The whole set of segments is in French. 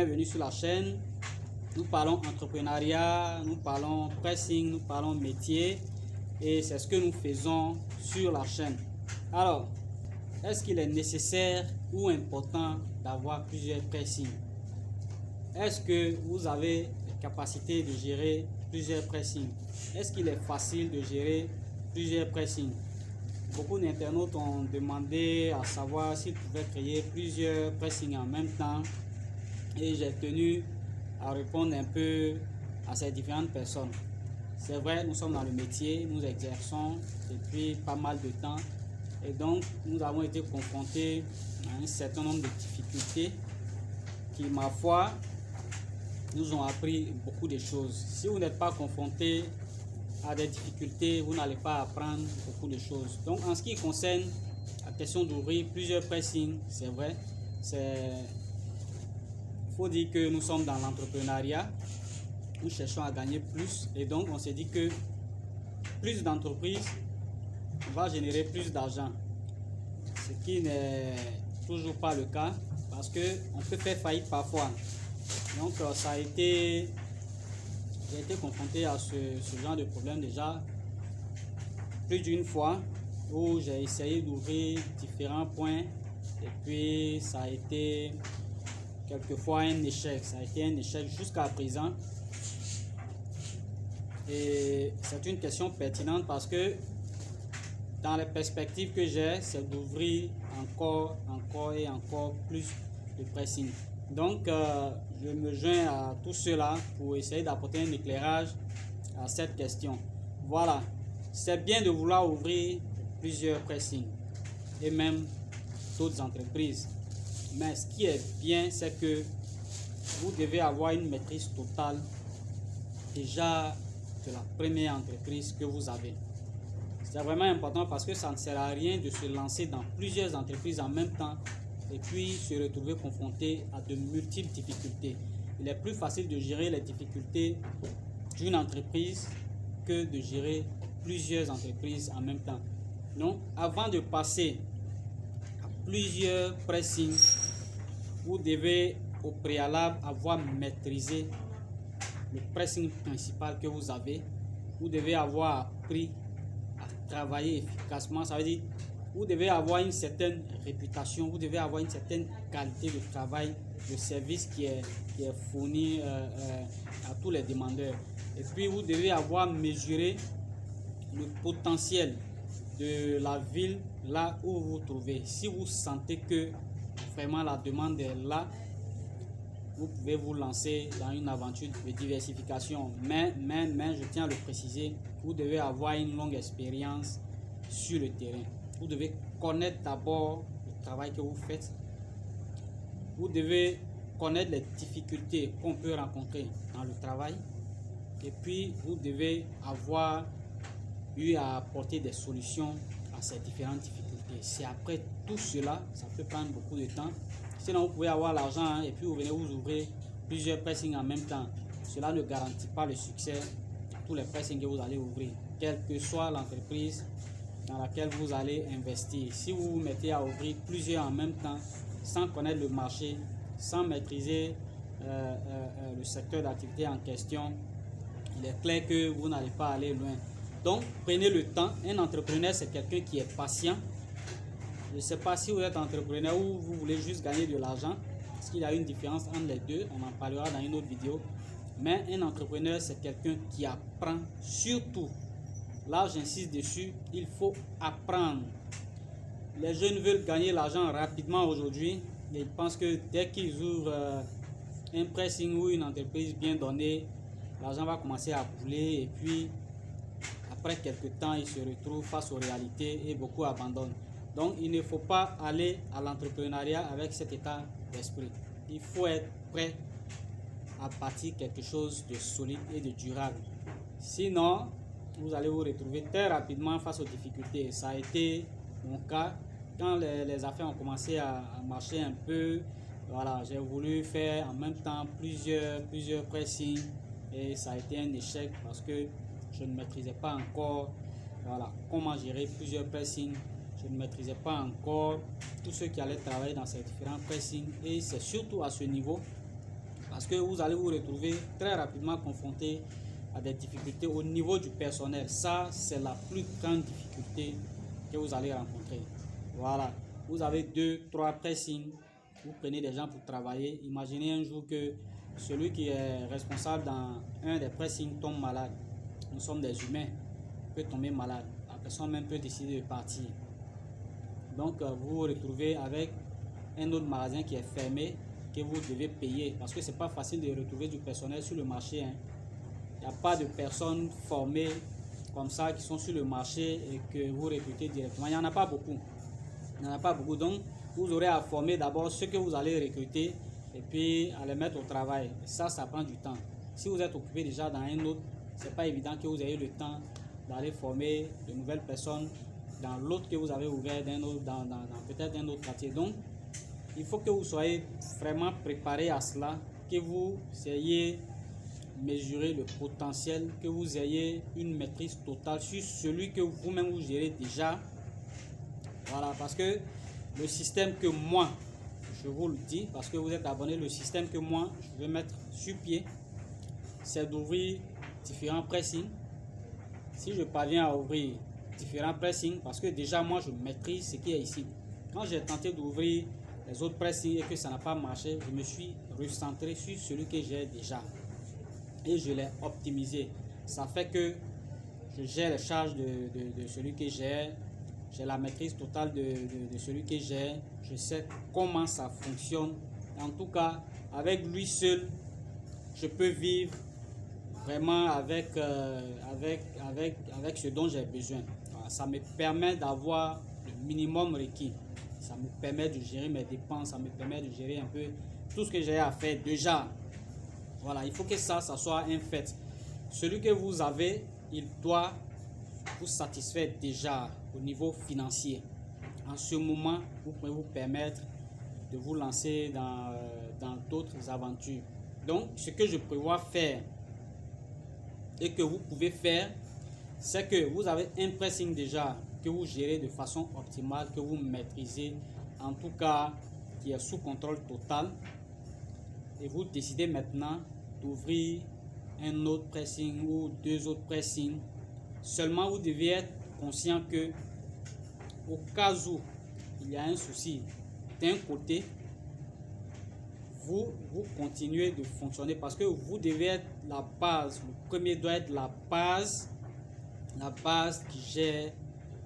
bienvenue sur la chaîne. Nous parlons entrepreneuriat, nous parlons pressing, nous parlons métier et c'est ce que nous faisons sur la chaîne. Alors, est-ce qu'il est nécessaire ou important d'avoir plusieurs pressings? Est-ce que vous avez la capacité de gérer plusieurs pressings? Est-ce qu'il est facile de gérer plusieurs pressings? Beaucoup d'internautes ont demandé à savoir s'ils pouvaient créer plusieurs pressings en même temps et j'ai tenu à répondre un peu à ces différentes personnes. C'est vrai, nous sommes dans le métier, nous exerçons depuis pas mal de temps et donc nous avons été confrontés à un certain nombre de difficultés qui, ma foi, nous ont appris beaucoup de choses. Si vous n'êtes pas confronté à des difficultés, vous n'allez pas apprendre beaucoup de choses. Donc en ce qui concerne la question d'ouvrir plusieurs pressings, c'est vrai, il faut dire que nous sommes dans l'entrepreneuriat, nous cherchons à gagner plus et donc on s'est dit que plus d'entreprises va générer plus d'argent, ce qui n'est toujours pas le cas parce qu'on peut faire faillite parfois. Donc j'ai été confronté à ce genre de problème déjà plus d'une fois où j'ai essayé d'ouvrir différents points et puis ça a été quelquefois un échec. Ça a été un échec jusqu'à présent et c'est une question pertinente parce que dans les perspectives que j'ai, c'est d'ouvrir encore et encore plus de pressing. Donc, je me joins à tout cela pour essayer d'apporter un éclairage à cette question. Voilà, c'est bien de vouloir ouvrir plusieurs pressings et même d'autres entreprises. Mais ce qui est bien, c'est que vous devez avoir une maîtrise totale déjà de la première entreprise que vous avez. C'est vraiment important parce que ça ne sert à rien de se lancer dans plusieurs entreprises en même temps et puis se retrouver confronté à de multiples difficultés. Il est plus facile de gérer les difficultés d'une entreprise que de gérer plusieurs entreprises en même temps. Donc, avant de passer à plusieurs pressings, vous devez au préalable avoir maîtrisé le pressing principal que vous avez. Vous devez avoir appris à travailler efficacement. Ça veut dire vous devez avoir une certaine réputation, vous devez avoir une certaine qualité de travail, de service qui est fourni à tous les demandeurs. Et puis vous devez avoir mesuré le potentiel de la ville là où vous vous trouvez. Si vous sentez que vraiment la demande est là, vous pouvez vous lancer dans une aventure de diversification. Mais je tiens à le préciser, vous devez avoir une longue expérience sur le terrain. Vous devez connaître d'abord le travail que vous faites. Vous devez connaître les difficultés qu'on peut rencontrer dans le travail. Et puis, vous devez avoir eu à apporter des solutions à ces différentes difficultés. C'est après tout cela, ça peut prendre beaucoup de temps. Sinon, vous pouvez avoir l'argent et puis vous venez vous ouvrir plusieurs pressings en même temps. Cela ne garantit pas le succès de tous les pressings que vous allez ouvrir, quelle que soit l'entreprise dans laquelle vous allez investir. Si vous vous mettez à ouvrir plusieurs en même temps, sans connaître le marché, sans maîtriser le secteur d'activité en question, il est clair que vous n'allez pas aller loin. Donc, prenez le temps. Un entrepreneur, c'est quelqu'un qui est patient. Je ne sais pas si vous êtes entrepreneur ou vous voulez juste gagner de l'argent, parce qu'il y a une différence entre les deux. On en parlera dans une autre vidéo. Mais un entrepreneur, c'est quelqu'un qui apprend surtout. Là, j'insiste dessus, il faut apprendre. Les jeunes veulent gagner l'argent rapidement aujourd'hui et ils pensent que dès qu'ils ouvrent un pressing ou une entreprise bien donnée, l'argent va commencer à couler et puis après quelques temps, ils se retrouvent face aux réalités et beaucoup abandonnent. Donc, il ne faut pas aller à l'entrepreneuriat avec cet état d'esprit. Il faut être prêt à bâtir quelque chose de solide et de durable. Sinon, vous allez vous retrouver très rapidement face aux difficultés. Ça a été mon cas quand les affaires ont commencé à marcher un peu. Voilà, j'ai voulu faire en même temps plusieurs pressings et ça a été un échec parce que je ne maîtrisais pas encore comment gérer plusieurs pressings. Je ne maîtrisais pas encore tous ceux qui allaient travailler dans ces différents pressings et c'est surtout à ce niveau parce que vous allez vous retrouver très rapidement confronté à des difficultés au niveau du personnel. Ça, c'est la plus grande difficulté que vous allez rencontrer. Voilà, vous avez 2-3 pressings, vous prenez des gens pour travailler. Imaginez un jour que celui qui est responsable dans un des pressings tombe malade. Nous sommes des humains, peut tomber malade. La personne même peut décider de partir. Donc vous vous retrouvez avec un autre magasin qui est fermé, que vous devez payer, parce que c'est pas facile de retrouver du personnel sur le marché. Hein. Il n'y a pas de personnes formées comme ça qui sont sur le marché et que vous recrutez directement. Il n'y en a pas beaucoup. Il n'y en a pas beaucoup. Donc, vous aurez à former d'abord ceux que vous allez recruter et puis à les mettre au travail. Ça prend du temps. Si vous êtes occupé déjà dans un autre, c'est pas évident que vous ayez le temps d'aller former de nouvelles personnes dans l'autre que vous avez ouvert, dans peut-être un autre quartier. Donc, il faut que vous soyez vraiment préparé à cela, que vous ayez mesurer le potentiel, que vous ayez une maîtrise totale sur celui que vous-même vous gérez déjà. Voilà, parce que le système que moi, je vous le dis, parce que vous êtes abonné, le système que moi, je vais mettre sur pied, c'est d'ouvrir différents pressings. Si je parviens à ouvrir différents pressings, parce que déjà moi, je maîtrise ce qui est ici. Quand j'ai tenté d'ouvrir les autres pressings et que ça n'a pas marché, je me suis recentré sur celui que j'ai déjà. Et je l'ai optimisé. Ça fait que je gère les charges de celui que j'ai la maîtrise totale de celui que j'ai, je sais comment ça fonctionne. En tout cas, avec lui seul, je peux vivre vraiment avec ce dont j'ai besoin. Voilà, ça me permet d'avoir le minimum requis. Ça me permet de gérer mes dépenses, ça me permet de gérer un peu tout ce que j'ai à faire déjà. Voilà, il faut que ça soit un fait. Celui que vous avez, il doit vous satisfaire déjà au niveau financier. En ce moment, vous pouvez vous permettre de vous lancer dans d'autres aventures. Donc, ce que je prévois faire et que vous pouvez faire, c'est que vous avez un pressing déjà que vous gérez de façon optimale, que vous maîtrisez, en tout cas, qui est sous contrôle total. Et vous décidez maintenant d'ouvrir un autre pressing ou 2 autres pressings. Seulement, vous devez être conscient que au cas où il y a un souci d'un côté, vous continuez de fonctionner parce que vous devez être la base. Le premier doit être la base qui gère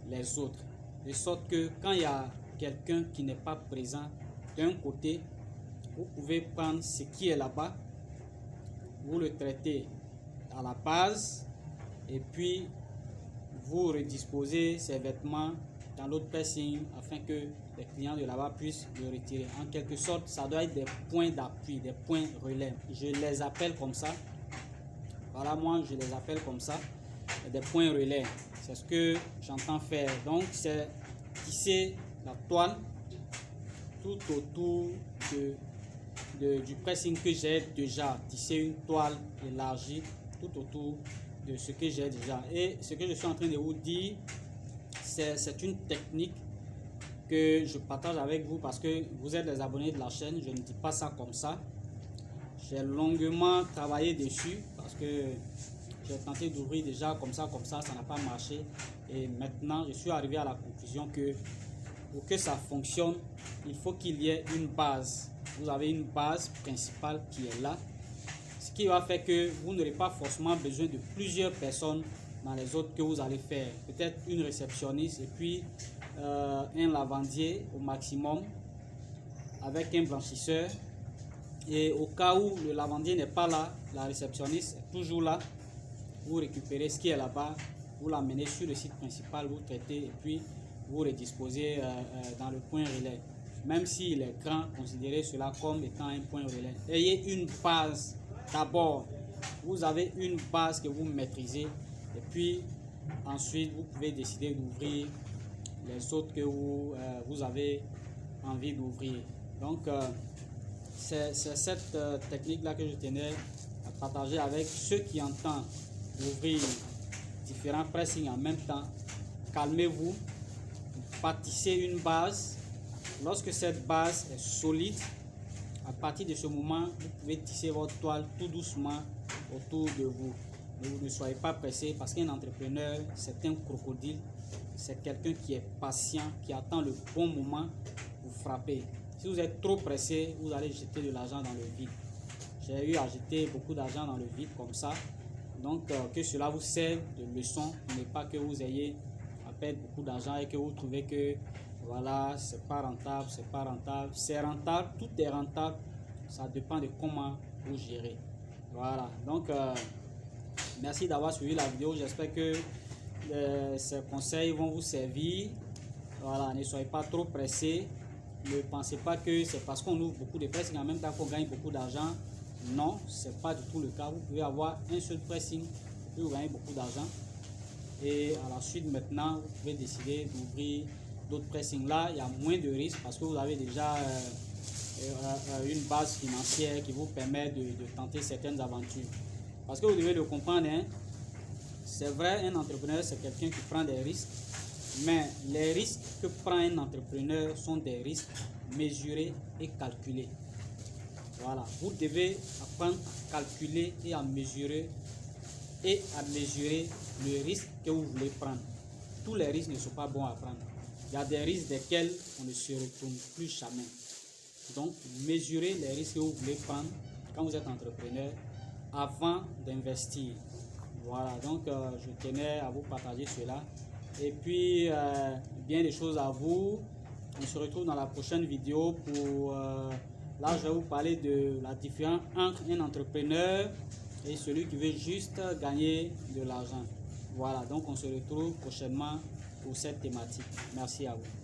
les autres. De sorte que quand il y a quelqu'un qui n'est pas présent d'un côté, vous pouvez prendre ce qui est là-bas, vous le traitez à la base et puis vous redisposez ces vêtements dans l'autre pressing afin que les clients de là-bas puissent le retirer. En quelque sorte, ça doit être des points d'appui, des points relais. Je les appelle comme ça. Voilà, moi je les appelle comme ça, des points relais. C'est ce que j'entends faire. Donc c'est tisser la toile tout autour du pressing que j'ai déjà, tisser une toile élargie tout autour de ce que j'ai déjà. Et ce que je suis en train de vous dire, c'est une technique que je partage avec vous parce que vous êtes les abonnés de la chaîne. Je ne dis pas ça comme ça. J'ai longuement travaillé dessus parce que j'ai tenté d'ouvrir déjà comme ça, ça n'a pas marché. Et maintenant, je suis arrivé à la conclusion que pour que ça fonctionne, il faut qu'il y ait une base. Vous avez une base principale qui est là. Ce qui va faire que vous n'aurez pas forcément besoin de plusieurs personnes dans les autres que vous allez faire. Peut-être une réceptionniste et puis un lavandier au maximum avec un blanchisseur. Et au cas où le lavandier n'est pas là, la réceptionniste est toujours là. Vous récupérez ce qui est là-bas, vous l'amenez sur le site principal, vous traitez et puis vous redisposez dans le point relais. Même s'il est grand, considérez cela comme étant un point relais. Ayez une base d'abord. Vous avez une base que vous maîtrisez et puis ensuite vous pouvez décider d'ouvrir les autres que vous avez envie d'ouvrir. Donc c'est cette technique-là que je tenais à partager avec ceux qui entendent ouvrir différents pressings en même temps. Calmez-vous, bâtissez une base. Lorsque cette base est solide, À partir de ce moment, vous pouvez tisser votre toile tout doucement autour de vous. Mais vous ne soyez pas pressé parce qu'un entrepreneur, c'est un crocodile. C'est quelqu'un qui est patient, qui attend le bon moment pour frapper. Si vous êtes trop pressé, vous allez jeter de l'argent dans le vide. J'ai eu à jeter beaucoup d'argent dans le vide comme ça. Donc, que cela vous serve de leçon, pour ne pas que vous ayez à perdre beaucoup d'argent et que vous trouvez que voilà, c'est pas rentable, c'est pas rentable. C'est rentable, tout est rentable. Ça dépend de comment vous gérez. Voilà, donc merci d'avoir suivi la vidéo. J'espère que ces conseils vont vous servir. Voilà, ne soyez pas trop pressés. Ne pensez pas que c'est parce qu'on ouvre beaucoup de pressing en même temps qu'on gagne beaucoup d'argent. Non, ce n'est pas du tout le cas. Vous pouvez avoir un seul pressing et vous gagnez beaucoup d'argent. Et à la suite, maintenant, vous pouvez décider d'ouvrir d'autres pressings. Là, il y a moins de risques parce que vous avez déjà une base financière qui vous permet de tenter certaines aventures. Parce que vous devez le comprendre, hein, c'est vrai, un entrepreneur, c'est quelqu'un qui prend des risques. Mais les risques que prend un entrepreneur sont des risques mesurés et calculés. Voilà, vous devez apprendre à calculer et à mesurer le risque que vous voulez prendre. Tous les risques ne sont pas bons à prendre. Il y a des risques desquels on ne se retourne plus jamais. Donc, mesurez les risques que vous voulez prendre quand vous êtes entrepreneur avant d'investir. Voilà, donc je tenais à vous partager cela. Et puis, bien des choses à vous. On se retrouve dans la prochaine vidéo pour... là, je vais vous parler de la différence entre un entrepreneur et celui qui veut juste gagner de l'argent. Voilà, donc on se retrouve prochainement pour cette thématique. Merci à vous.